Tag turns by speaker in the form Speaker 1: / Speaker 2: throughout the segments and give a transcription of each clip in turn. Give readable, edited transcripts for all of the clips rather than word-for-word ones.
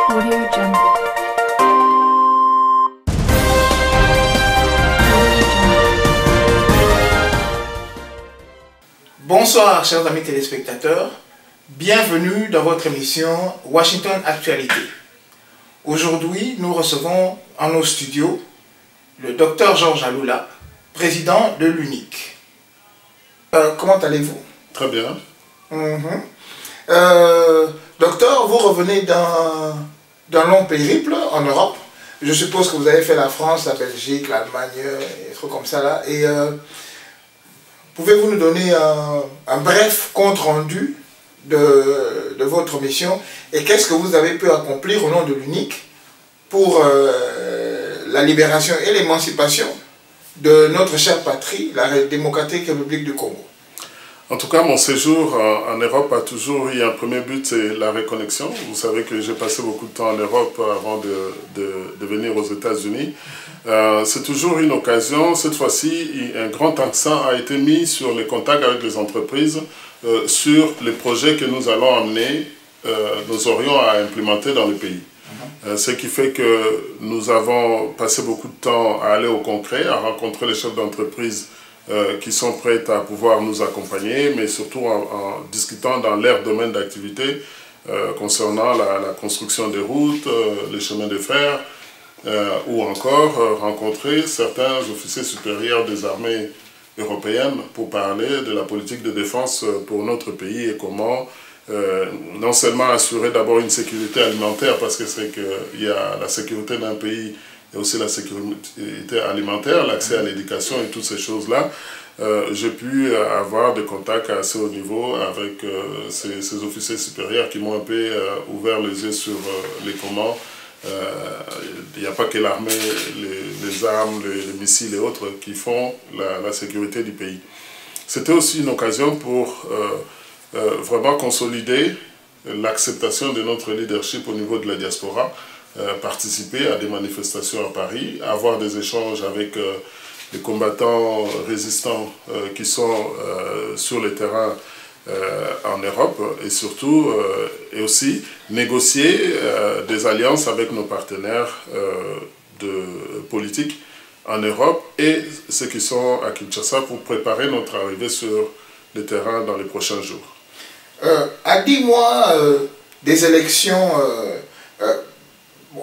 Speaker 1: Audio Jungle.
Speaker 2: Bonsoir chers amis téléspectateurs, bienvenue dans votre émission Washington Actualité. Aujourd'hui, nous recevons en nos studios le Dr Georges Aloula, président de l'UNIC. Comment allez-vous?
Speaker 3: Très bien.
Speaker 2: Docteur, vous revenez d'un long périple en Europe. Je suppose que vous avez fait la France, la Belgique, l'Allemagne, et des trucs comme ça là. Et pouvez-vous nous donner un bref compte rendu de votre mission et qu'est-ce que vous avez pu accomplir au nom de l'UNIC pour la libération et l'émancipation de notre chère patrie, la démocratique République du Congo?
Speaker 3: En tout cas, mon séjour en Europe a toujours eu un premier but, c'est la reconnexion. Vous savez que j'ai passé beaucoup de temps en Europe avant de venir aux États-Unis. C'est toujours une occasion. Cette fois-ci, un grand accent a été mis sur les contacts avec les entreprises, sur les projets que nous allons amener, nous aurions à implémenter dans le pays. Ce qui fait que nous avons passé beaucoup de temps à aller au concret, à rencontrer les chefs d'entreprise qui sont prêts à pouvoir nous accompagner, mais surtout en discutant dans leur domaine d'activité concernant la construction des routes, les chemins de fer, ou encore rencontrer certains officiers supérieurs des armées européennes pour parler de la politique de défense pour notre pays et comment non seulement assurer d'abord une sécurité alimentaire, parce que c'est qu'il y a la sécurité d'un pays et aussi la sécurité alimentaire, l'accès à l'éducation et toutes ces choses-là. J'ai pu avoir des contacts à assez haut niveau avec ces officiers supérieurs qui m'ont un peu ouvert les yeux sur les comment. Il n'y a pas que l'armée, les armes, les missiles et autres qui font la sécurité du pays. C'était aussi une occasion pour vraiment consolider l'acceptation de notre leadership au niveau de la diaspora, participer à des manifestations à Paris, avoir des échanges avec les combattants résistants qui sont sur le terrain en Europe et surtout et aussi négocier des alliances avec nos partenaires politiques en Europe et ceux qui sont à Kinshasa pour préparer notre arrivée sur le terrain dans les prochains jours.
Speaker 2: À 10 mois des élections,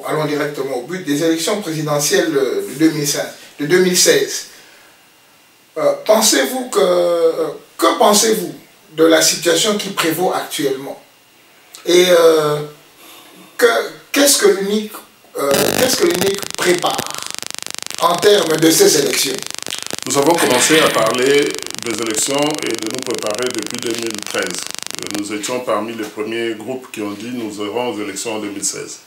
Speaker 2: allons directement au but, des élections présidentielles de 2016, pensez-vous que pensez-vous de la situation qui prévaut actuellement? Et qu'est-ce que l'UNIC prépare en termes de ces élections?
Speaker 3: Nous avons commencé à parler des élections et de nous préparer depuis 2013. Nous étions parmi les premiers groupes qui ont dit nous irons aux élections en 2016.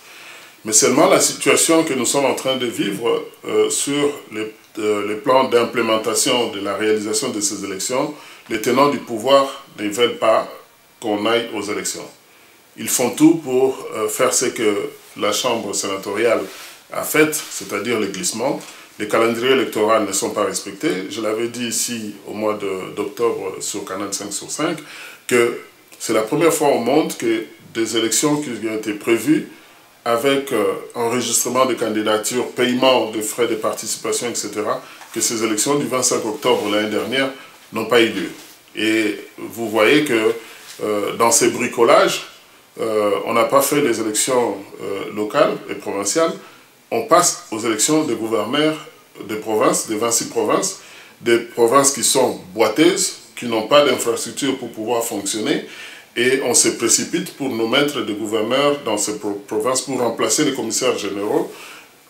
Speaker 3: Mais seulement la situation que nous sommes en train de vivre sur les plans d'implémentation de la réalisation de ces élections, les tenants du pouvoir ne veulent pas qu'on aille aux élections. Ils font tout pour faire ce que la Chambre sénatoriale a fait, c'est-à-dire les glissements. Les calendriers électoraux ne sont pas respectés. Je l'avais dit ici au mois d'octobre sur Canal 5/5 que c'est la première fois au monde que des élections qui ont été prévues avec enregistrement de candidatures, paiement de frais de participation, etc., que ces élections du 25 octobre l'année dernière n'ont pas eu lieu. Et vous voyez que dans ces bricolages, on n'a pas fait les élections locales et provinciales, on passe aux élections de gouverneurs de provinces, de 26 provinces, des provinces qui sont boiteuses, qui n'ont pas d'infrastructure pour pouvoir fonctionner, et on se précipite pour nous mettre des gouverneurs dans ces provinces pour remplacer les commissaires généraux,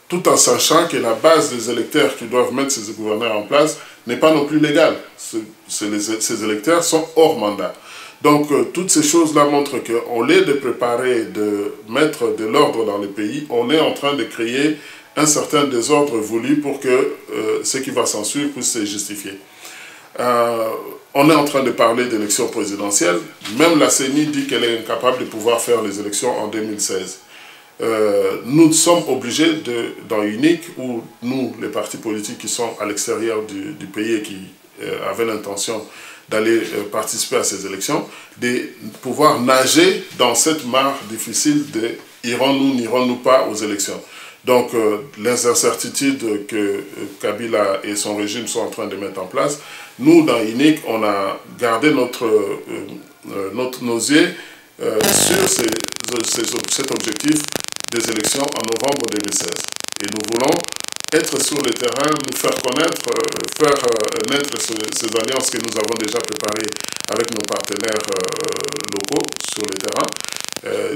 Speaker 3: tout en sachant que la base des électeurs qui doivent mettre ces gouverneurs en place n'est pas non plus légale. Ces électeurs sont hors mandat. Donc toutes ces choses-là montrent qu'au lieu de préparer, de mettre de l'ordre dans le pays, on est en train de créer un certain désordre voulu pour que ce qui va s'en suivre puisse se justifier. On est en train de parler d'élections présidentielles. Même la CENI dit qu'elle est incapable de pouvoir faire les élections en 2016. Nous sommes obligés, dans UNIC, où nous, les partis politiques qui sont à l'extérieur du pays et qui avaient l'intention d'aller participer à ces élections, de pouvoir nager dans cette mare difficile de irons-nous, n'irons-nous pas aux élections. Donc, les incertitudes que Kabila et son régime sont en train de mettre en place, nous, dans INIC, on a gardé nos yeux sur cet objectif des élections en novembre 2016. Et nous voulons être sur le terrain, nous faire connaître, faire naître ces alliances que nous avons déjà préparées avec nos partenaires locaux sur le terrain.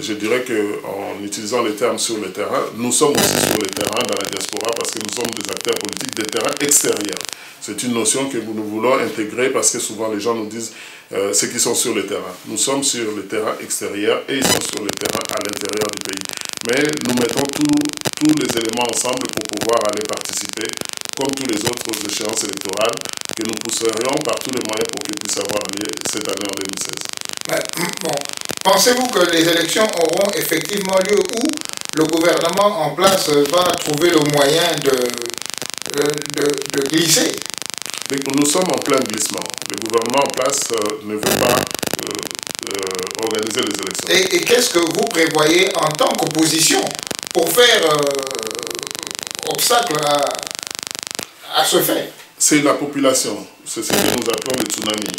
Speaker 3: Je dirais qu'en utilisant les termes sur le terrain, nous sommes aussi sur le terrain dans la diaspora parce que nous sommes des acteurs politiques des terrains extérieurs. C'est une notion que nous voulons intégrer parce que souvent les gens nous disent ceux qui sont sur le terrain. Nous sommes sur le terrain extérieur et ils sont sur le terrain à l'intérieur du pays. Mais nous mettons tous les éléments ensemble pour pouvoir aller participer, comme tous les autres aux échéances électorales, que nous pousserions par tous les moyens pour qu'ils puissent avoir lieu cette année en 2016.
Speaker 2: Bon. Pensez-vous que les élections auront effectivement lieu où le gouvernement en place va trouver le moyen de glisser?
Speaker 3: Nous sommes en plein glissement. Le gouvernement en place ne veut pas organiser les élections.
Speaker 2: Et qu'est-ce que vous prévoyez en tant qu'opposition pour faire obstacle à ce fait?
Speaker 3: C'est la population. C'est ce que nous appelons le tsunami.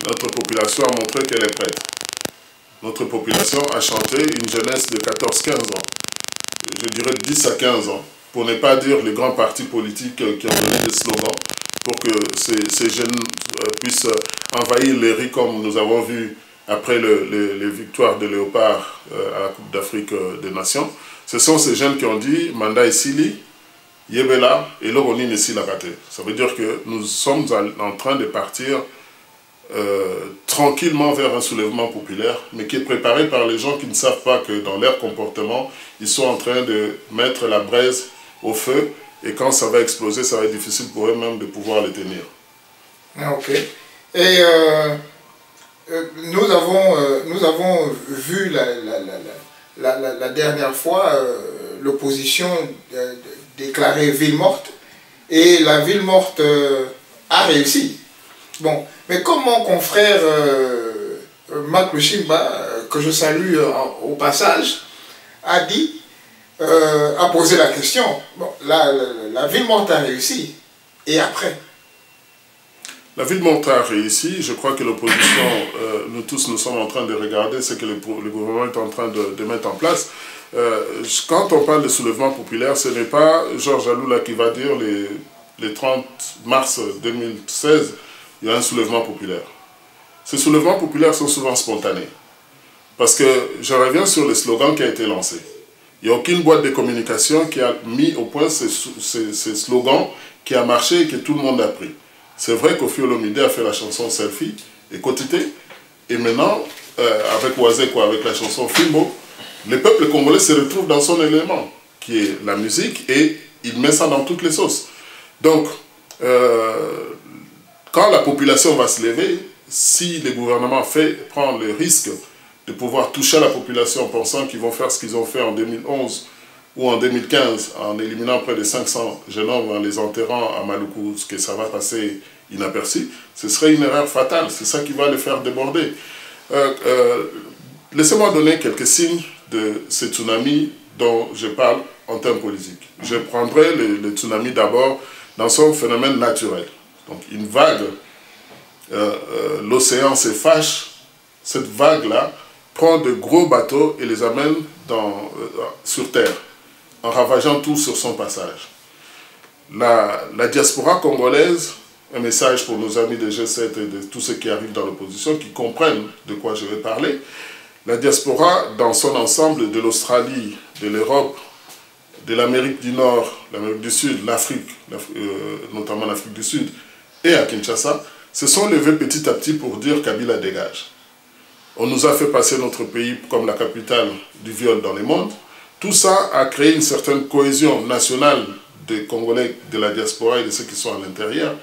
Speaker 3: Notre population a montré qu'elle est prête. Notre population a chanté une jeunesse de 14-15 ans. Je dirais de 10 à 15 ans. Pour ne pas dire les grands partis politiques qui ont donné des slogans pour que ces jeunes puissent envahir les rues comme nous avons vu après les victoires de Léopard à la Coupe d'Afrique des Nations. Ce sont ces jeunes qui ont dit « Manda Isili, Yebela et Logoni Nessi Lakate ». Ça veut dire que nous sommes en train de partir tranquillement vers un soulèvement populaire, mais qui est préparé par les gens qui ne savent pas que dans leur comportement, ils sont en train de mettre la braise au feu, et quand ça va exploser, ça va être difficile pour eux-mêmes de pouvoir les tenir.
Speaker 2: Ok. Et nous avons vu la dernière fois l'opposition déclarer ville morte, et la ville morte a réussi. Bon, mais comme mon confrère Marc Lushimba, que je salue au passage, a dit, a posé la question, bon, la ville morte a réussi, et après?
Speaker 3: La ville morte a réussi, je crois que l'opposition, nous tous nous sommes en train de regarder ce que le gouvernement est en train de mettre en place. Quand on parle de soulèvement populaire, ce n'est pas Georges Aloula qui va dire le 30 mars 2016, il y a un soulèvement populaire. Ces soulèvements populaires sont souvent spontanés. Parce que je reviens sur le slogan qui a été lancé. Il n'y a aucune boîte de communication qui a mis au point ces slogans qui a marché et que tout le monde a pris. C'est vrai qu'Ofi Olomide a fait la chanson Selfie et Kotité. Et maintenant, avec Oazeko, avec la chanson Fimbo, le peuple congolais se retrouve dans son élément, qui est la musique, et il met ça dans toutes les sauces. Donc, quand la population va se lever, si le gouvernement prend le risque de pouvoir toucher la population en pensant qu'ils vont faire ce qu'ils ont fait en 2011 ou en 2015 en éliminant près de 500 jeunes hommes en les enterrant à Maluku, ce que ça va passer inaperçu, ce serait une erreur fatale. C'est ça qui va les faire déborder. Laissez-moi donner quelques signes de ce tsunami dont je parle en termes politiques. Je prendrai le tsunami d'abord dans son phénomène naturel. Donc une vague, l'océan se fâche, cette vague-là prend de gros bateaux et les amène sur terre, en ravageant tout sur son passage. La diaspora congolaise, un message pour nos amis de G7 et de tous ceux qui arrivent dans l'opposition, qui comprennent de quoi je vais parler, la diaspora dans son ensemble, de l'Australie, de l'Europe, de l'Amérique du Nord, l'Amérique du Sud, l'Afrique, notamment l'Afrique du Sud, et à Kinshasa, se sont levés petit à petit pour dire Kabila dégage. On nous a fait passer notre pays comme la capitale du viol dans le monde. Tout ça a créé une certaine cohésion nationale des Congolais de la diaspora et de ceux qui sont à l'intérieur,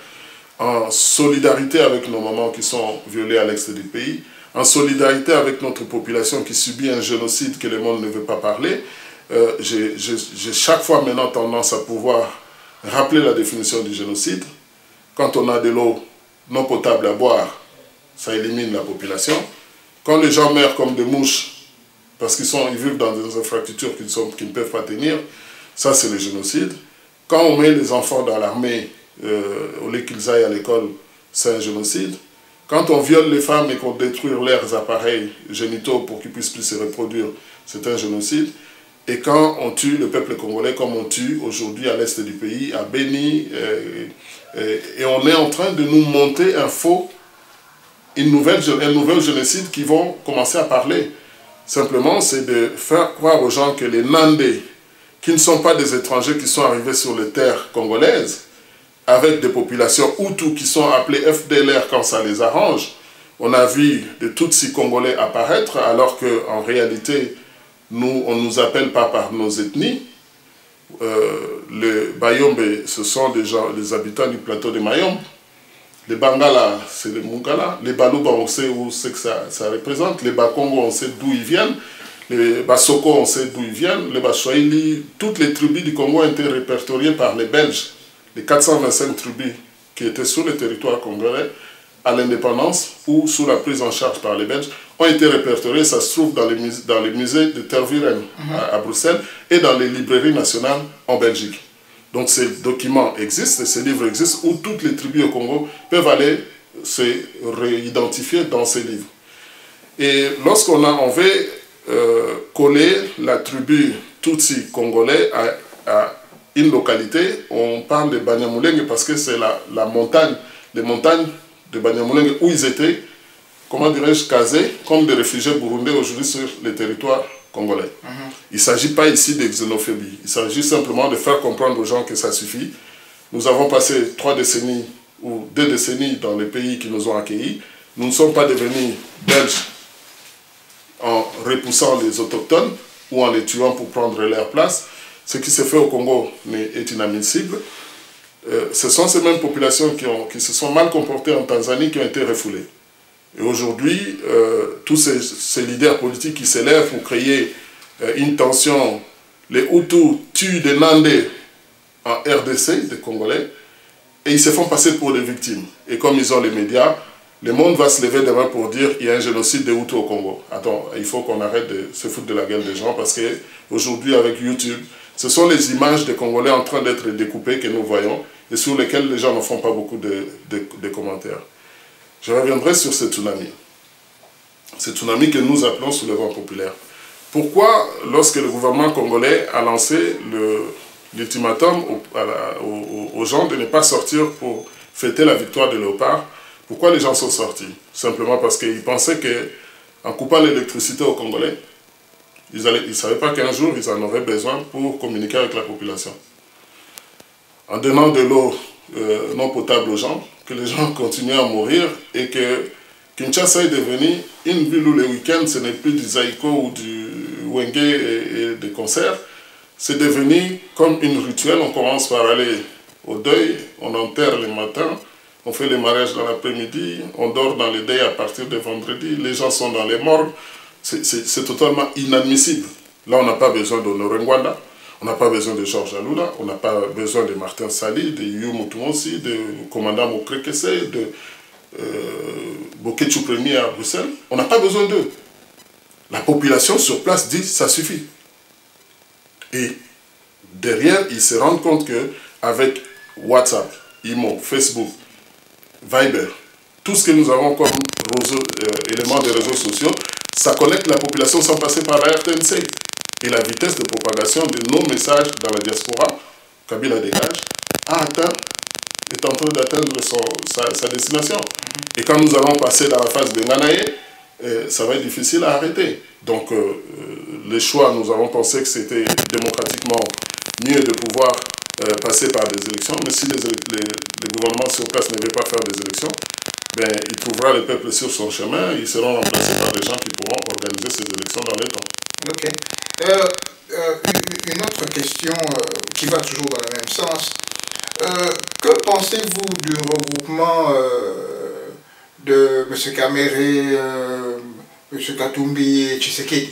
Speaker 3: en solidarité avec nos mamans qui sont violées à l'est du pays, en solidarité avec notre population qui subit un génocide que le monde ne veut pas parler. J'ai chaque fois maintenant tendance à pouvoir rappeler la définition du génocide. Quand on a de l'eau non potable à boire, ça élimine la population. Quand les gens meurent comme des mouches, parce qu'ils vivent dans des infrastructures qui ne peuvent pas tenir, ça c'est le génocide. Quand on met les enfants dans l'armée, au lieu qu'ils aillent à l'école, c'est un génocide. Quand on viole les femmes et qu'on détruit leurs appareils génitaux pour qu'ils puissent plus se reproduire, c'est un génocide. Et quand on tue le peuple congolais comme on tue aujourd'hui à l'est du pays, à Beni, et on est en train de nous monter un nouvel génocide qui vont commencer à parler. Simplement, c'est de faire croire aux gens que les Nandais, qui ne sont pas des étrangers qui sont arrivés sur les terres congolaises, avec des populations Hutus qui sont appelées FDLR quand ça les arrange. On a vu de Tutsis congolais apparaître, alors qu'en réalité, on ne nous appelle pas par nos ethnies. Les Bayombe, ce sont les habitants du plateau de Mayombe. Les Bangala, c'est les Mungala. Les Baluba, on sait où c'est que ça représente. Les Bakongo, on sait d'où ils viennent. Les Basoko, on sait d'où ils viennent. Les Baswahili, toutes les tribus du Congo ont été répertoriées par les Belges. Les 425 tribus qui étaient sur le territoire congolais à l'indépendance ou sous la prise en charge par les Belges ont été répertoriés. Ça se trouve dans les musées de Tervuren à Bruxelles et dans les librairies nationales en Belgique. Donc ces documents existent, ces livres existent, où toutes les tribus au Congo peuvent aller se réidentifier dans ces livres. Et lorsqu'on veut coller la tribu Tutsi congolais à une localité, on parle de Banyamulenge parce que c'est la montagne, les montagnes de Banyamulenge où ils étaient, comment dirais-je, casés comme des réfugiés burundais aujourd'hui sur les territoires congolais. Il ne s'agit pas ici de xénophobie, il s'agit simplement de faire comprendre aux gens que ça suffit. Nous avons passé 3 décennies ou 2 décennies dans les pays qui nous ont accueillis. Nous ne sommes pas devenus belges en repoussant les autochtones ou en les tuant pour prendre leur place. Ce qui s'est fait au Congo est inadmissible. Ce sont ces mêmes populations qui se sont mal comportées en Tanzanie qui ont été refoulées. Et aujourd'hui, tous ces leaders politiques qui s'élèvent pour créer une tension, les Hutus tuent des Nandais en RDC, des Congolais, et ils se font passer pour des victimes. Et comme ils ont les médias, le monde va se lever demain pour dire qu'il y a un génocide des Hutus au Congo. Attends, il faut qu'on arrête de se foutre de la gueule des gens parce qu'aujourd'hui, avec YouTube, ce sont les images des Congolais en train d'être découpées que nous voyons et sur lesquelles les gens ne font pas beaucoup de commentaires. Je reviendrai sur ce tsunami. Ce tsunami que nous appelons soulèvement populaire. Pourquoi, lorsque le gouvernement congolais a lancé l'ultimatum aux gens de ne pas sortir pour fêter la victoire de Léopard, pourquoi les gens sont sortis? Simplement parce qu'ils pensaient qu'en coupant l'électricité aux Congolais, ils ne savaient pas qu'un jour ils en auraient besoin pour communiquer avec la population. En donnant de l'eau non potable aux gens, que les gens continuaient à mourir et que Kinshasa est devenu une ville où le week-end ce n'est plus du Zaïko ou du Wenge et des concerts. C'est devenu comme une rituel. On commence par aller au deuil, on enterre le matin, on fait le mariage dans l'après-midi, on dort dans les deuils à partir de vendredi, les gens sont dans les morgues. C'est totalement inadmissible. Là, on n'a pas besoin d'Honoré Ngwanda, on n'a pas besoin de Georges Alula, on n'a pas besoin de Martin Sali, de Yu Mutumonsi, de commandant Mokrekese, de Bokechu Premier à Bruxelles. On n'a pas besoin d'eux. La population sur place dit ça suffit. Et derrière, ils se rendent compte qu'avec WhatsApp, Imo, Facebook, Viber, tout ce que nous avons comme éléments des réseaux sociaux, ça connecte la population sans passer par la RTNC. Et la vitesse de propagation de nos messages dans la diaspora, Kabila dégage, est en train d'atteindre sa destination. Et quand nous allons passer dans la phase de Nganaye, ça va être difficile à arrêter. Donc, les choix, nous avons pensé que c'était démocratiquement mieux de pouvoir passer par des élections. Mais si les gouvernements sur place ne veulent pas faire des élections, ben, il trouvera le peuple sur son chemin, ils seront remplacés par des gens qui pourront organiser ces élections dans les temps.
Speaker 2: Ok. Une autre question qui va toujours dans le même sens. Que pensez-vous du regroupement de M. Kamere, M. Katumbi et Tshisekedi?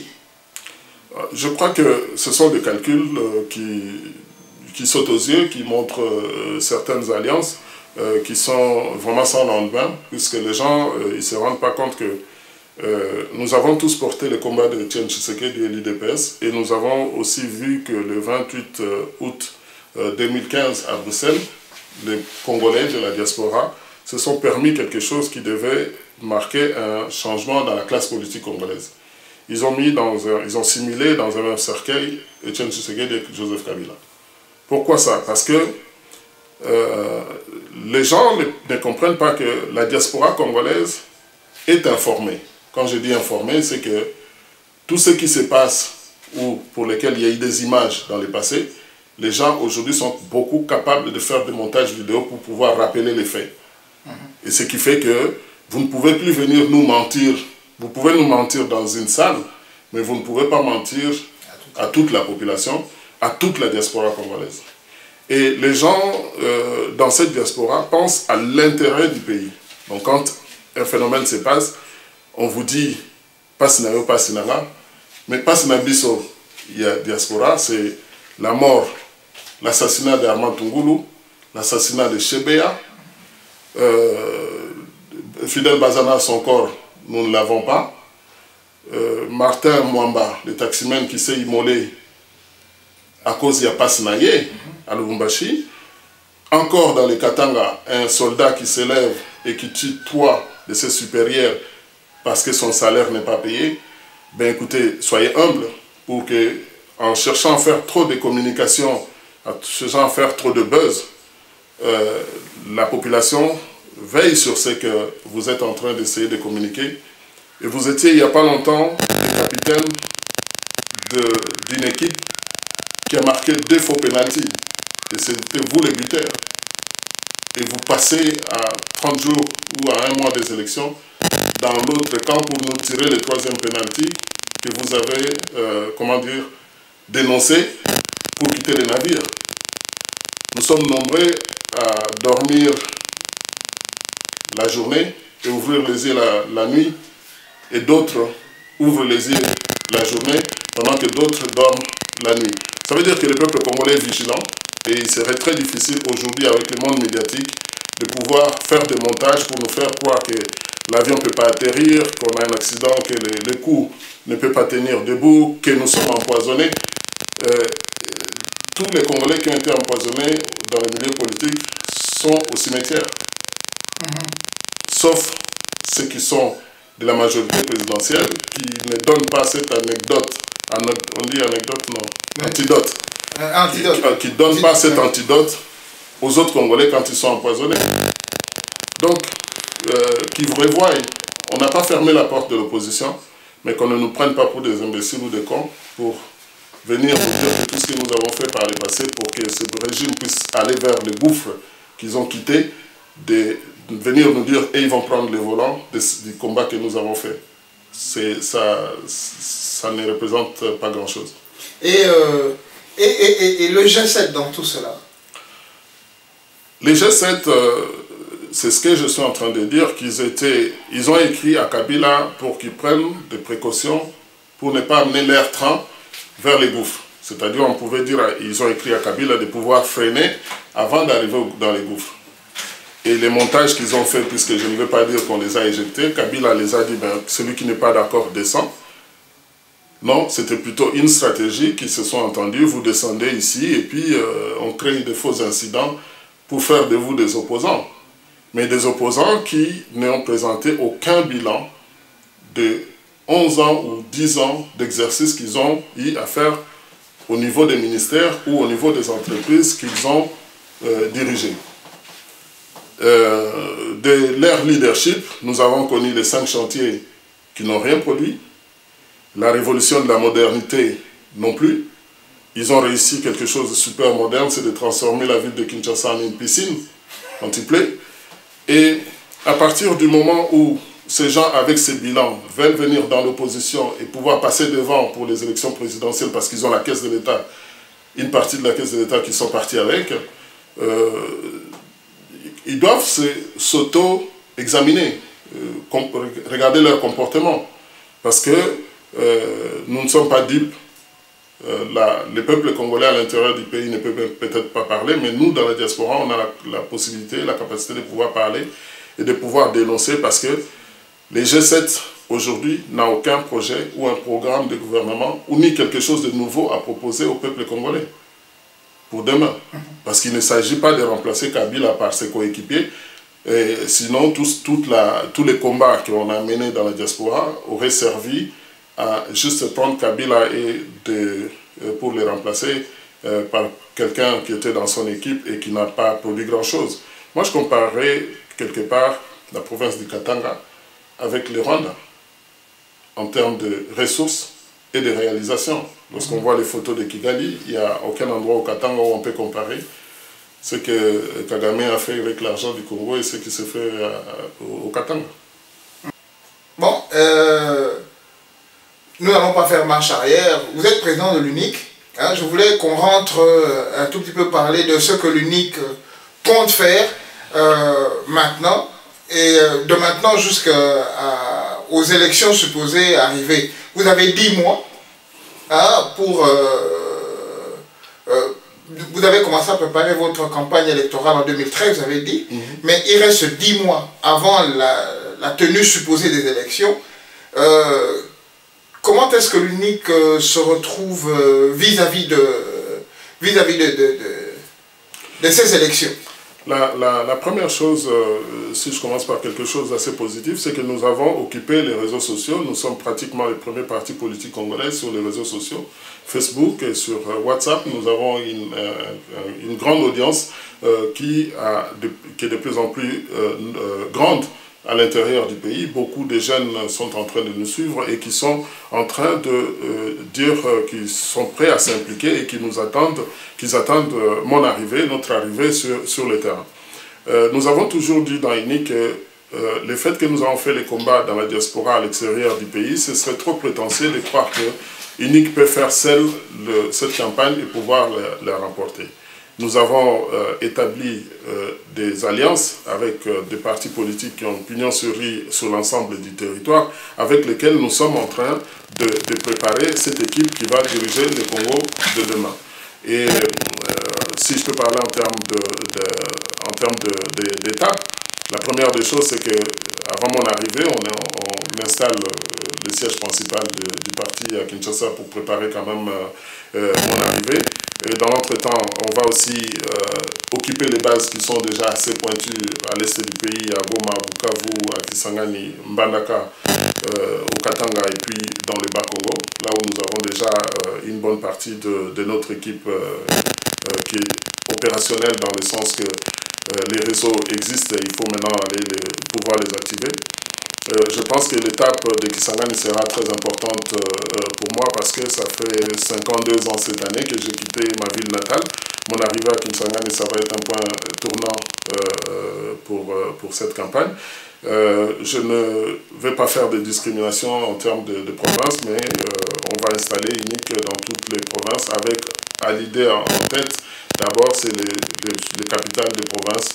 Speaker 3: Je crois que ce sont des calculs qui sautent aux yeux, qui montrent certaines alliances. qui sont vraiment sans lendemain, puisque les gens ils ne se rendent pas compte que nous avons tous porté le combat de Etienne Tshisekedi et l'UDPS, et nous avons aussi vu que le 28 août 2015 à Bruxelles, les Congolais de la diaspora se sont permis quelque chose qui devait marquer un changement dans la classe politique congolaise. Ils ont simulé dans un même cercueil Etienne Tshisekedi et Joseph Kabila. Pourquoi ça? Parce que les gens ne comprennent pas que la diaspora congolaise est informée. Quand je dis informée, c'est que tout ce qui se passe ou pour lesquels il y a eu des images dans le passé, les gens aujourd'hui sont beaucoup capables de faire des montages vidéo pour pouvoir rappeler les faits. Et ce qui fait que vous ne pouvez plus venir nous mentir. Vous pouvez nous mentir dans une salle, mais vous ne pouvez pas mentir à toute la population, à toute la diaspora congolaise. Et les gens dans cette diaspora pensent à l'intérêt du pays. Donc quand un phénomène se passe, on vous dit « pas sinayo, pas sinanga », mais pas sinabiso, il y a diaspora, c'est la mort, l'assassinat d'Armand Tungulu, l'assassinat de Chebea, Fidel Bazana, son corps, nous ne l'avons pas. Martin Mwamba, le taximan qui s'est immolé à cause de Pasnaye, à Lubumbashi. Encore dans les Katanga, un soldat qui s'élève et qui tue 3 de ses supérieurs parce que son salaire n'est pas payé. Ben écoutez, soyez humbles pour que, en cherchant à faire trop de communication, en cherchant à faire trop de buzz, la population veille sur ce que vous êtes en train d'essayer de communiquer. Et vous étiez il n'y a pas longtemps le capitaine d'une équipe qui a marqué 2 faux pénaltys. Et c'était vous les buteurs. Et vous passez à 30 jours ou à 1 mois des élections dans l'autre camp pour nous tirer le 3e pénalty que vous avez, dénoncé pour quitter le navire. Nous sommes nombreux à dormir la journée et ouvrir les yeux la nuit, et d'autres ouvrent les yeux la journée pendant que d'autres dorment la nuit. Ça veut dire que le peuple congolais est vigilant, et il serait très difficile aujourd'hui avec le monde médiatique de pouvoir faire des montages pour nous faire croire que l'avion ne peut pas atterrir, qu'on a un accident, que le coup ne peut pas tenir debout, que nous sommes empoisonnés. Tous les Congolais qui ont été empoisonnés dans le milieu politique sont au cimetière. Sauf ceux qui sont de la majorité présidentielle, qui ne donnent pas cette anecdote, on dit anecdote, non, oui. Antidote.
Speaker 2: Antidote.
Speaker 3: Qui ne donnent pas cet antidote aux autres Congolais quand ils sont empoisonnés. Donc, qui vous revoient, on n'a pas fermé la porte de l'opposition, mais qu'on ne nous prenne pas pour des imbéciles ou des cons, pour venir vous dire que tout ce que nous avons fait par le passé pour que ce régime puisse aller vers le gouffre qu'ils ont quitté, de venir nous dire et ils vont prendre le volant du combat que nous avons fait. Ça ne représente pas grand-chose.
Speaker 2: Et le G7 dans tout cela?
Speaker 3: Les G7, c'est ce que je suis en train de dire, ils ont écrit à Kabila pour qu'ils prennent des précautions pour ne pas amener l'air train vers les gouffres. C'est-à-dire, on pouvait dire, ils ont écrit à Kabila de pouvoir freiner avant d'arriver dans les gouffres. Et les montages qu'ils ont fait, puisque je ne veux pas dire qu'on les a éjectés, Kabila les a dit, ben, celui qui n'est pas d'accord descend. Non, c'était plutôt une stratégie qui se sont entendus, vous descendez ici et puis on crée de faux incidents pour faire de vous des opposants. Mais des opposants qui n'ont présenté aucun bilan de 11 ans ou 10 ans d'exercice qu'ils ont eu à faire au niveau des ministères ou au niveau des entreprises qu'ils ont dirigées. De leur leadership, nous avons connu les 5 chantiers qui n'ont rien produit. La révolution de la modernité non plus. Ils ont réussi quelque chose de super moderne, c'est de transformer la ville de Kinshasa en une piscine quand il pleut. Et à partir du moment où ces gens avec ces bilans veulent venir dans l'opposition et pouvoir passer devant pour les élections présidentielles parce qu'ils ont la caisse de l'État, une partie de la caisse de l'État qui sont partis avec, ils doivent s'auto-examiner, regarder leur comportement. Parce que nous ne sommes pas dupes. les peuples congolais à l'intérieur du pays ne peuvent peut-être pas parler, mais nous, dans la diaspora, on a la possibilité, la capacité de pouvoir parler et de pouvoir dénoncer parce que les G7, aujourd'hui, n'a aucun projet ou un programme de gouvernement ou ni quelque chose de nouveau à proposer au peuple congolais pour demain. Parce qu'il ne s'agit pas de remplacer Kabila par ses coéquipiers. Sinon, tous les combats qu'on a menés dans la diaspora auraient servi à juste prendre Kabila pour les remplacer par quelqu'un qui était dans son équipe et qui n'a pas produit grand-chose. Moi, je comparerais quelque part la province du Katanga avec le Rwanda en termes de ressources et de réalisations. Lorsqu'on voit les photos de Kigali, il n'y a aucun endroit au Katanga où on peut comparer ce que Kagame a fait avec l'argent du Congo et ce qui s'est fait au Katanga.
Speaker 2: Bon, nous n'allons pas faire marche arrière. Vous êtes président de l'UNIC. Hein, je voulais qu'on rentre un tout petit peu parler de ce que l'UNIC compte faire maintenant et de maintenant jusqu'aux élections supposées arriver. Vous avez 10 mois hein, pour... vous avez commencé à préparer votre campagne électorale en 2013, vous avez dit, mais il reste 10 mois avant la tenue supposée des élections. Comment est-ce que l'UNIC se retrouve vis-à-vis de ces élections?
Speaker 3: La première chose, si je commence par quelque chose d'assez positif, c'est que nous avons occupé les réseaux sociaux. Nous sommes pratiquement les premiers partis politiques congolais sur les réseaux sociaux. Facebook et sur WhatsApp, nous avons une grande audience qui est de plus en plus grande à l'intérieur du pays. Beaucoup de jeunes sont en train de nous suivre et qui sont en train de dire qu'ils sont prêts à s'impliquer et qu'ils attendent mon arrivée, notre arrivée sur le terrain. Nous avons toujours dit dans UNIC que le fait que nous avons fait les combats dans la diaspora à l'extérieur du pays, ce serait trop prétentieux de croire que UNIC peut faire seule cette campagne et pouvoir la remporter. Nous avons établi des alliances avec des partis politiques qui ont pignon sur rue sur l'ensemble du territoire, avec lesquels nous sommes en train de préparer cette équipe qui va diriger le Congo de demain. Et si je peux parler en termes d'étapes, la première des choses, c'est qu'avant mon arrivée, on installe le siège principal du parti à Kinshasa pour préparer quand même mon arrivée. Et dans l'entretemps, on va aussi occuper les bases qui sont déjà assez pointues à l'est du pays, à Goma, à Bukavu, à Kisangani, Mbandaka, au Katanga et puis dans le Bas-Congo, là où nous avons déjà une bonne partie de notre équipe qui est opérationnelle dans le sens que les réseaux existent et il faut maintenant pouvoir les activer. Je pense que l'étape de Kisangani sera très importante pour moi parce que ça fait 52 ans cette année que j'ai quitté ma ville natale. Mon arrivée à Kisangani, ça va être un point tournant pour cette campagne. Je ne vais pas faire de discrimination en termes de province, mais on va installer UNIC dans toutes les provinces avec à l'idée en tête. D'abord, c'est les capitales des provinces,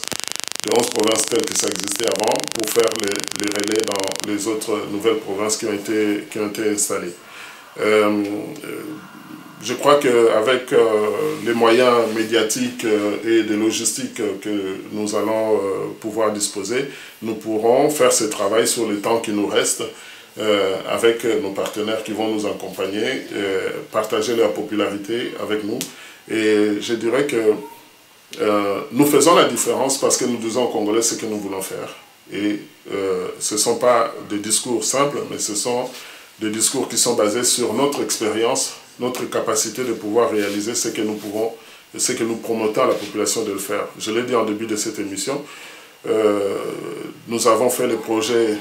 Speaker 3: de 11 provinces telles que ça existait avant, pour faire les relais dans les autres nouvelles provinces qui ont été installées. Je crois qu'avec les moyens médiatiques et de logistique que nous allons pouvoir disposer, nous pourrons faire ce travail sur le temps qui nous reste avec nos partenaires qui vont nous accompagner, partager leur popularité avec nous. Et je dirais que nous faisons la différence parce que nous disons aux Congolais ce que nous voulons faire. Et ce ne sont pas des discours simples, mais ce sont des discours qui sont basés sur notre expérience, notre capacité de pouvoir réaliser ce que nous pouvons, ce que nous promotons à la population de le faire. Je l'ai dit en début de cette émission, nous avons fait le projet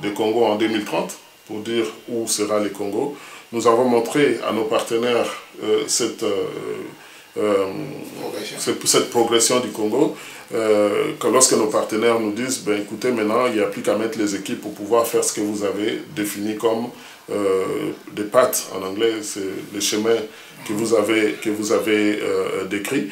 Speaker 3: de Congo en 2030 pour dire où sera le Congo. Nous avons montré à nos partenaires cette progression du Congo, que lorsque nos partenaires nous disent ben, écoutez, maintenant il n'y a plus qu'à mettre les équipes pour pouvoir faire ce que vous avez défini comme des paths en anglais, c'est le chemin que vous avez décrit,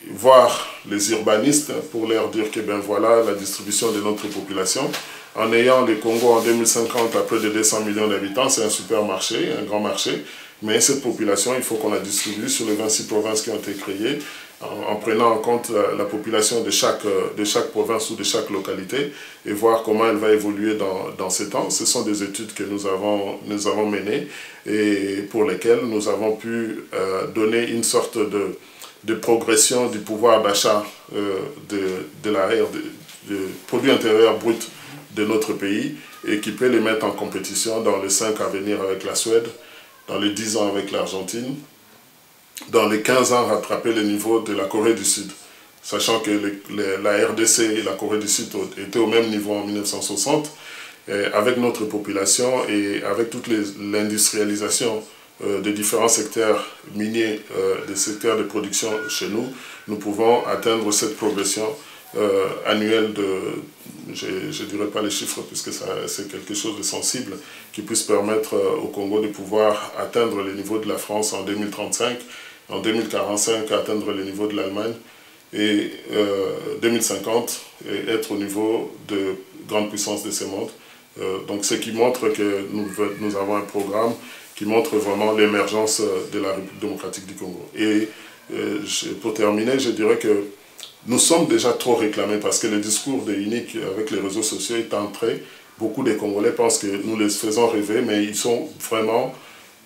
Speaker 3: voir les urbanistes pour leur dire que ben voilà la distribution de notre population en ayant les Congo en 2050 à près de 200 millions d'habitants, c'est un supermarché, un grand marché. Mais cette population, il faut qu'on la distribue sur les 26 provinces qui ont été créées, en prenant en compte la population de chaque province ou de chaque localité et voir comment elle va évoluer dans ces temps. Ce sont des études que nous avons menées et pour lesquelles nous avons pu donner une sorte de progression du pouvoir d'achat de produit intérieur brut de notre pays et qui peut les mettre en compétition dans les 5 à venir avec la Suède, dans les 10 ans avec l'Argentine, dans les 15 ans rattraper le niveau de la Corée du Sud, sachant que la RDC et la Corée du Sud étaient au même niveau en 1960, avec notre population et avec toute l'industrialisation des différents secteurs miniers, des secteurs de production chez nous, nous pouvons atteindre cette progression annuelle de, je ne dirais pas les chiffres puisque c'est quelque chose de sensible, qui puisse permettre au Congo de pouvoir atteindre les niveaux de la France en 2035, en 2045 atteindre les niveaux de l'Allemagne et 2050 et être au niveau de grande puissance de ce monde. Donc ce qui montre que nous avons un programme qui montre vraiment l'émergence de la République démocratique du Congo. Et pour terminer, je dirais que nous sommes déjà trop réclamés parce que le discours de UNIC avec les réseaux sociaux est entré. Beaucoup de Congolais pensent que nous les faisons rêver, mais ils sont vraiment...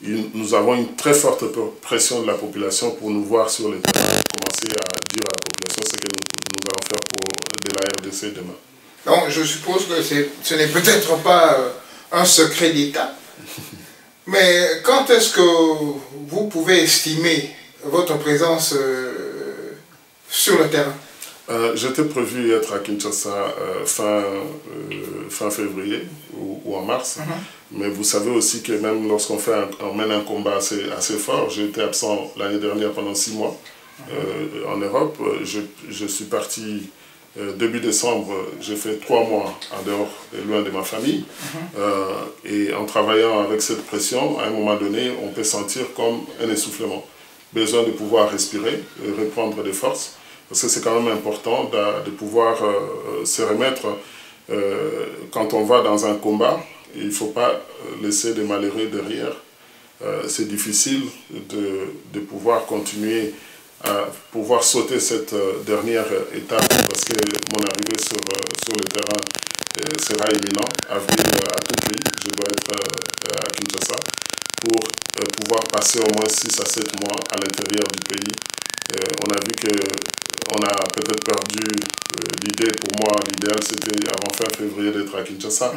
Speaker 3: Nous avons une très forte pression de la population pour nous voir sur le terrain et commencer à dire à la population ce que nous allons faire pour de la RDC demain.
Speaker 2: Donc je suppose que ce n'est peut-être pas un secret d'État, mais quand est-ce que vous pouvez estimer votre présence sur le terrain?
Speaker 3: J'étais prévu être à Kinshasa fin février ou en mars, mais vous savez aussi que même lorsqu'on mène un combat assez fort, j'ai été absent l'année dernière pendant 6 mois en Europe. Je suis parti début décembre, j'ai fait 3 mois en dehors et loin de ma famille. Et en travaillant avec cette pression, à un moment donné, on peut sentir comme un essoufflement. Besoin de pouvoir respirer, reprendre des forces. Parce que c'est quand même important de pouvoir se remettre quand on va dans un combat. Il ne faut pas laisser des malheureux derrière. C'est difficile de pouvoir continuer à pouvoir sauter cette dernière étape parce que mon arrivée sur le terrain sera imminent. Avril à tout prix, je dois être à Kinshasa pour pouvoir passer au moins 6 à 7 mois à l'intérieur du pays. On a vu qu'on a peut-être perdu l'idée. Pour moi, l'idéal c'était avant fin février d'être à Kinshasa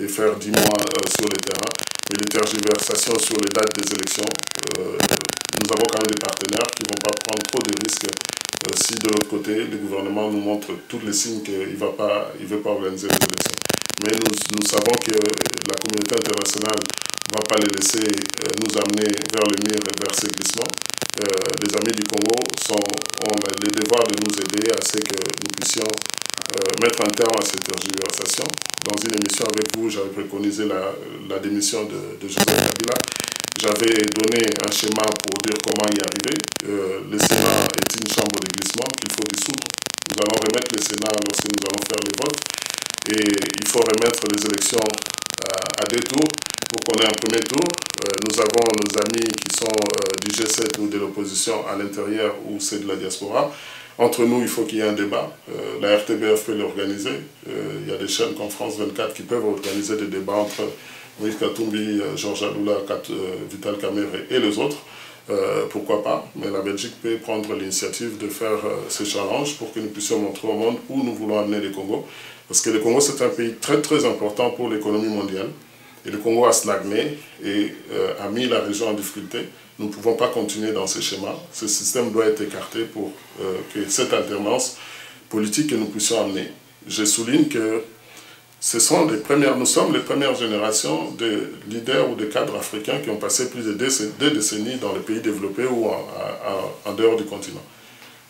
Speaker 3: et faire 10 mois sur le terrain. Mais les tergiversations sur les dates des élections, nous avons quand même des partenaires qui ne vont pas prendre trop de risques si de l'autre côté, le gouvernement nous montre tous les signes qu'il ne veut pas organiser les élections. Mais nous savons que la communauté internationale ne va pas les laisser nous amener vers le mur et vers ces glissements. Les amis du Congo ont le devoir de nous aider à ce que nous puissions mettre un terme à cette tergiversation. Dans une émission avec vous, j'avais préconisé la démission de Joseph Kabila. J'avais donné un schéma pour dire comment y arriver. Le Sénat est une chambre de glissement qu'il faut dissoudre. Nous allons remettre le Sénat lorsque nous allons faire les votes. Et il faut remettre les élections à 2 tours pour qu'on ait un premier tour. Nous avons nos amis qui sont du G7 ou de l'opposition à l'intérieur ou c'est de la diaspora. Entre nous, il faut qu'il y ait un débat. La RTBF peut l'organiser. Il y a des chaînes comme France 24 qui peuvent organiser des débats entre Moïse Katumbi, Georges Adoula, Vital Kamerhe et les autres. Pourquoi pas? Mais la Belgique peut prendre l'initiative de faire ces challenges pour que nous puissions montrer au monde où nous voulons amener le Congo. Parce que le Congo, c'est un pays très très important pour l'économie mondiale. Et le Congo a stagné et a mis la région en difficulté. Nous ne pouvons pas continuer dans ce schéma. Ce système doit être écarté pour que cette alternance politique que nous puissions amener. Je souligne que nous sommes les premières générations de leaders ou de cadres africains qui ont passé plus de 2 décennies dans les pays développés ou en dehors du continent.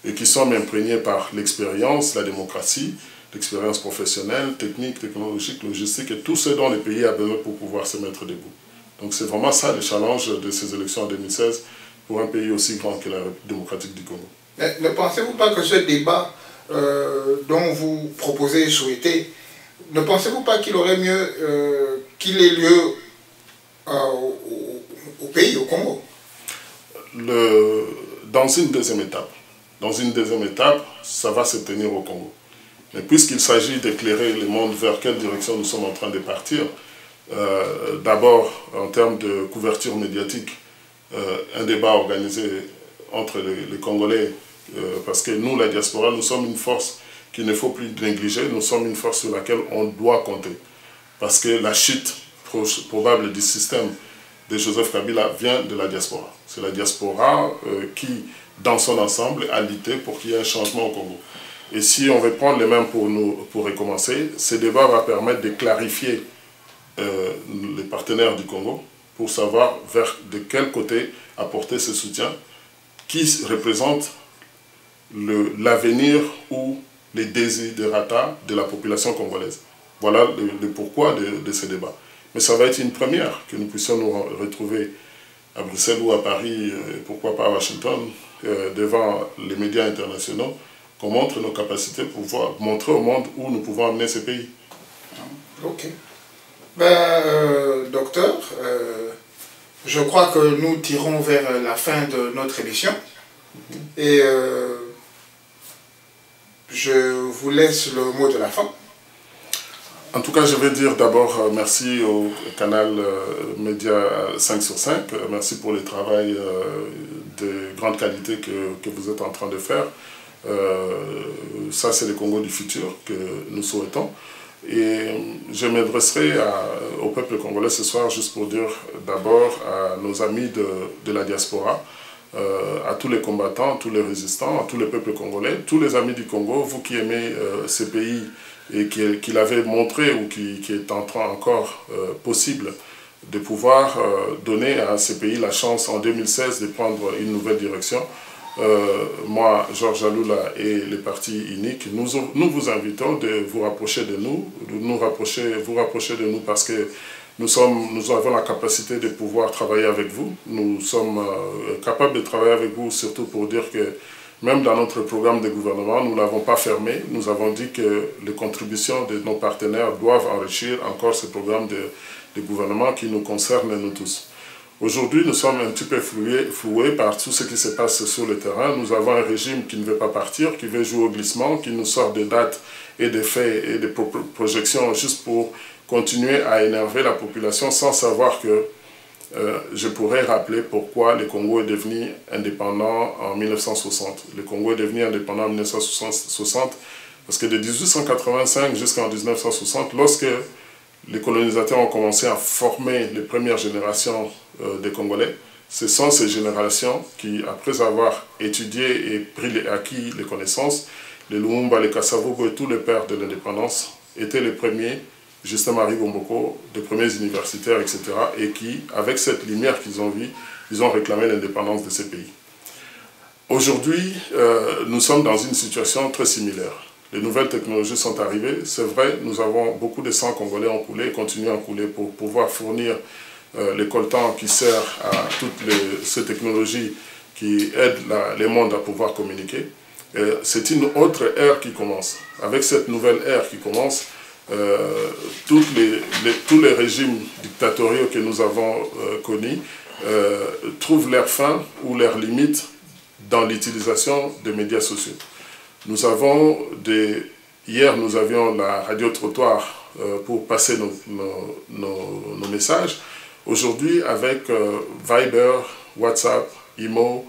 Speaker 3: Et qui sont imprégnés par l'expérience, la démocratie, l'expérience professionnelle, technique, technologique, logistique et tout ce dont le pays a besoin pour pouvoir se mettre debout. Donc c'est vraiment ça le challenge de ces élections en 2016 pour un pays aussi grand que la République démocratique du Congo.
Speaker 2: Ne pensez-vous pas que ce débat dont vous proposez et souhaitez ne pensez-vous pas qu'il aurait mieux qu'il ait lieu au pays, au Congo?
Speaker 3: Dans une deuxième étape, ça va se tenir au Congo. Mais puisqu'il s'agit d'éclairer le monde vers quelle direction nous sommes en train de partir, d'abord en termes de couverture médiatique, un débat organisé entre les Congolais, parce que nous, la diaspora, nous sommes une force qu'il ne faut plus négliger, nous sommes une force sur laquelle on doit compter. Parce que la chute probable du système de Joseph Kabila vient de la diaspora. C'est la diaspora qui, dans son ensemble, a lutté pour qu'il y ait un changement au Congo. Et si on veut prendre les mains pour recommencer, ce débat va permettre de clarifier les partenaires du Congo pour savoir vers de quel côté apporter ce soutien qui représente l'avenir ou les desiderata de la population congolaise. Voilà le pourquoi de ce débat. Mais ça va être une première que nous puissions nous retrouver à Bruxelles ou à Paris, pourquoi pas à Washington, devant les médias internationaux, qu'on montre nos capacités pour pouvoir montrer au monde où nous pouvons amener ce pays.
Speaker 2: Ok. Docteur, je crois que nous tirons vers la fin de notre émission. Et je vous laisse le mot de la fin.
Speaker 3: En tout cas, je vais dire d'abord merci au canal Média 5 sur 5. Merci pour le travail de grande qualité que vous êtes en train de faire. Ça, c'est le Congo du futur que nous souhaitons. Et je m'adresserai au peuple congolais ce soir juste pour dire d'abord à nos amis de la diaspora, à tous les combattants, tous les résistants, à tous les peuples congolais, tous les amis du Congo, vous qui aimez ce pays et qui l'avez montré ou qui est en train encore possible de pouvoir donner à ce pays la chance en 2016 de prendre une nouvelle direction. Moi, Georges Aloula et les partis uniques, nous vous invitons de vous rapprocher de nous, vous rapprocher de nous parce que nous avons la capacité de pouvoir travailler avec vous. Nous sommes capables de travailler avec vous, surtout pour dire que même dans notre programme de gouvernement, nous ne l'avons pas fermé. Nous avons dit que les contributions de nos partenaires doivent enrichir encore ce programme de gouvernement qui nous concerne, nous tous. Aujourd'hui, nous sommes un petit peu floués par tout ce qui se passe sur le terrain. Nous avons un régime qui ne veut pas partir, qui veut jouer au glissement, qui nous sort des dates et des faits et des projections juste pour continuer à énerver la population sans savoir que je pourrais rappeler pourquoi le Congo est devenu indépendant en 1960. Le Congo est devenu indépendant en 1960 parce que de 1885 jusqu'en 1960, lorsque les colonisateurs ont commencé à former les premières générations des Congolais, ce sont ces générations qui, après avoir étudié et acquis les connaissances, les Lumumba, les Kasavubu et tous les pères de l'indépendance étaient les premiers, Justin Marie Gomboko, les premiers universitaires, etc. et qui, avec cette lumière qu'ils ont vue, ils ont réclamé l'indépendance de ces pays. Aujourd'hui, nous sommes dans une situation très similaire. Les nouvelles technologies sont arrivées. C'est vrai, nous avons beaucoup de sang congolais ont coulé et continuent à couler pour pouvoir fournir les coltans qui servent à toutes ces technologies qui aident les mondes à pouvoir communiquer. C'est une autre ère qui commence. Avec cette nouvelle ère qui commence, tous les régimes dictatoriaux que nous avons connus trouvent leur fin ou leurs limites dans l'utilisation des médias sociaux. Nous avons hier, nous avions la radio-trottoir pour passer nos messages. Aujourd'hui, avec Viber, WhatsApp, Imo,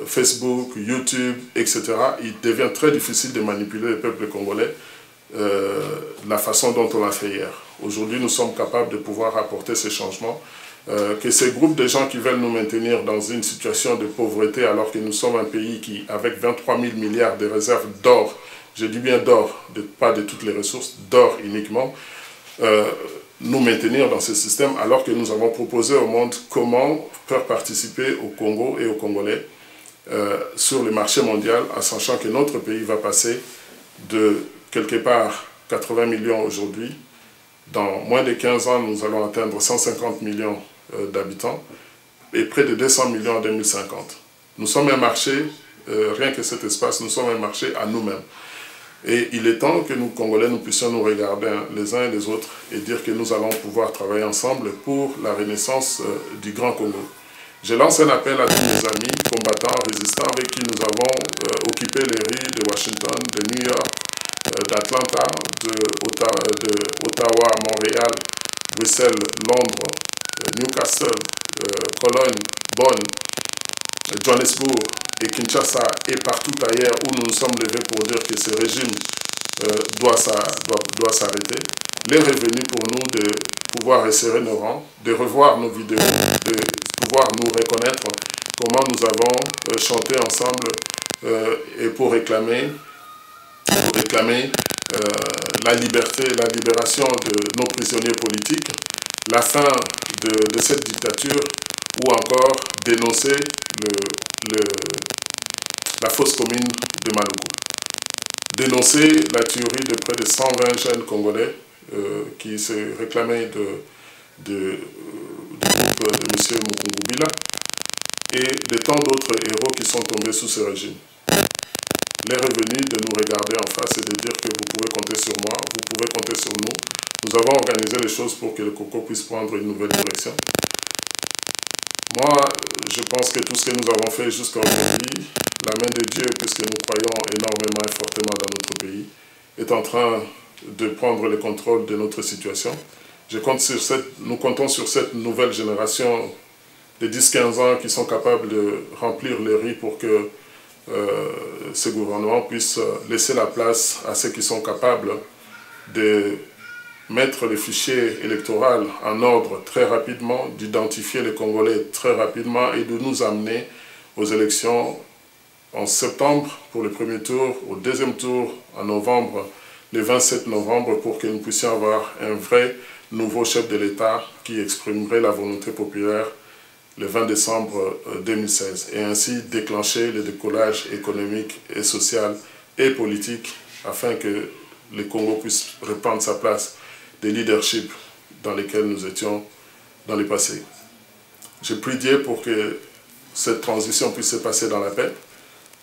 Speaker 3: Facebook, YouTube, etc., il devient très difficile de manipuler le peuple congolais la façon dont on l'a fait hier. Aujourd'hui, nous sommes capables de pouvoir apporter ces changements. Que ces groupes de gens qui veulent nous maintenir dans une situation de pauvreté alors que nous sommes un pays qui, avec 23 000 milliards de réserves d'or, je dis bien d'or, pas de toutes les ressources, d'or uniquement, nous maintenir dans ce système alors que nous avons proposé au monde comment faire participer au Congo et aux Congolais sur le marché mondial en sachant que notre pays va passer de quelque part 80 millions aujourd'hui. Dans moins de 15 ans, nous allons atteindre 150 millions d'habitants et près de 200 millions en 2050. Nous sommes un marché, rien que cet espace, nous sommes un marché à nous-mêmes. Et il est temps que nous, Congolais, nous puissions nous regarder les uns et les autres et dire que nous allons pouvoir travailler ensemble pour la renaissance du Grand Congo. Je lance un appel à tous mes amis, combattants, résistants, avec qui nous avons occupé les rues de Washington, de New York, d'Atlanta, d'Ottawa, Montréal, Bruxelles, Londres, Newcastle, Cologne, Bonn, Johannesburg et Kinshasa et partout ailleurs où nous nous sommes levés pour dire que ce régime doit s'arrêter. L'heure est venue pour nous de pouvoir resserrer nos rangs, de revoir nos vidéos, de pouvoir nous reconnaître comment nous avons chanté ensemble et pour réclamer la liberté, la libération de nos prisonniers politiques, la fin de cette dictature ou encore dénoncer la fosse commune de Maluku. Dénoncer la tuerie de près de 120 jeunes Congolais qui se réclamaient du groupe de M. Mukungubila et de tant d'autres héros qui sont tombés sous ce régime. L'heure est venue de nous regarder en face et de dire que vous pouvez compter sur moi, vous pouvez compter sur nous. Nous avons organisé les choses pour que le Congo puisse prendre une nouvelle direction. Moi, je pense que tout ce que nous avons fait jusqu'à aujourd'hui, la main de Dieu, puisque nous croyons énormément et fortement dans notre pays, est en train de prendre le contrôle de notre situation. Nous comptons sur cette nouvelle génération de 10-15 ans qui sont capables de remplir les rues pour que ce gouvernement puisse laisser la place à ceux qui sont capables de mettre le fichier électoral en ordre très rapidement, d'identifier les Congolais très rapidement et de nous amener aux élections en septembre pour le premier tour, au deuxième tour en novembre, le 27 novembre, pour que nous puissions avoir un vrai nouveau chef de l'État qui exprimerait la volonté populaire le 20 décembre 2016 et ainsi déclencher le décollage économique et social et politique afin que le Congo puisse reprendre sa place de leadership dans lesquels nous étions dans le passé. Je prie Dieu pour que cette transition puisse se passer dans la paix.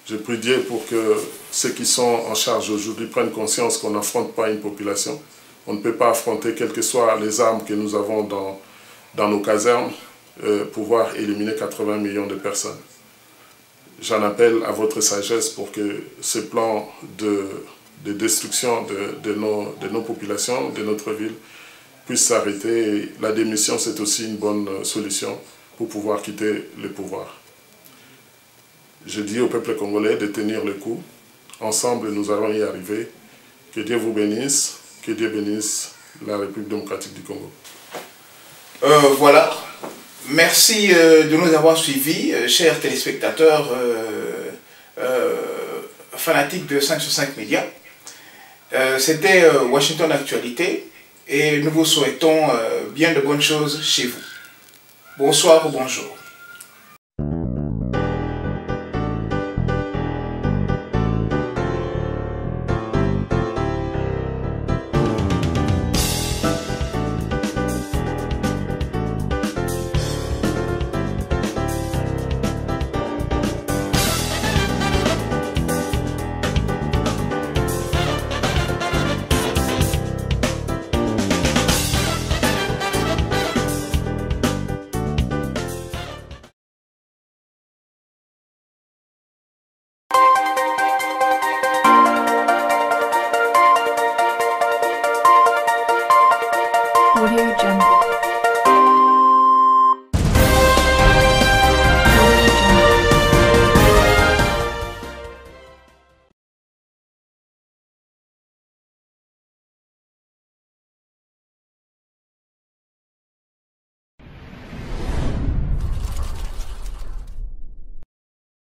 Speaker 3: Je prie Dieu pour que ceux qui sont en charge aujourd'hui prennent conscience qu'on n'affronte pas une population. On ne peut pas affronter, quelles que soient les armes que nous avons dans nos casernes, pouvoir éliminer 80 millions de personnes. J'en appelle à votre sagesse pour que ce plan de destruction de nos populations, de notre ville, puisse s'arrêter. Et la démission, c'est aussi une bonne solution pour pouvoir quitter le pouvoir. Je dis au peuple congolais de tenir le coup. Ensemble, nous allons y arriver. Que Dieu vous bénisse. Que Dieu bénisse la République démocratique du Congo.
Speaker 2: Voilà. Merci de nous avoir suivis, chers téléspectateurs fanatiques de 5 sur 5 médias. C'était Washington Actualité et nous vous souhaitons bien de bonnes choses chez vous. Bonsoir ou bonjour.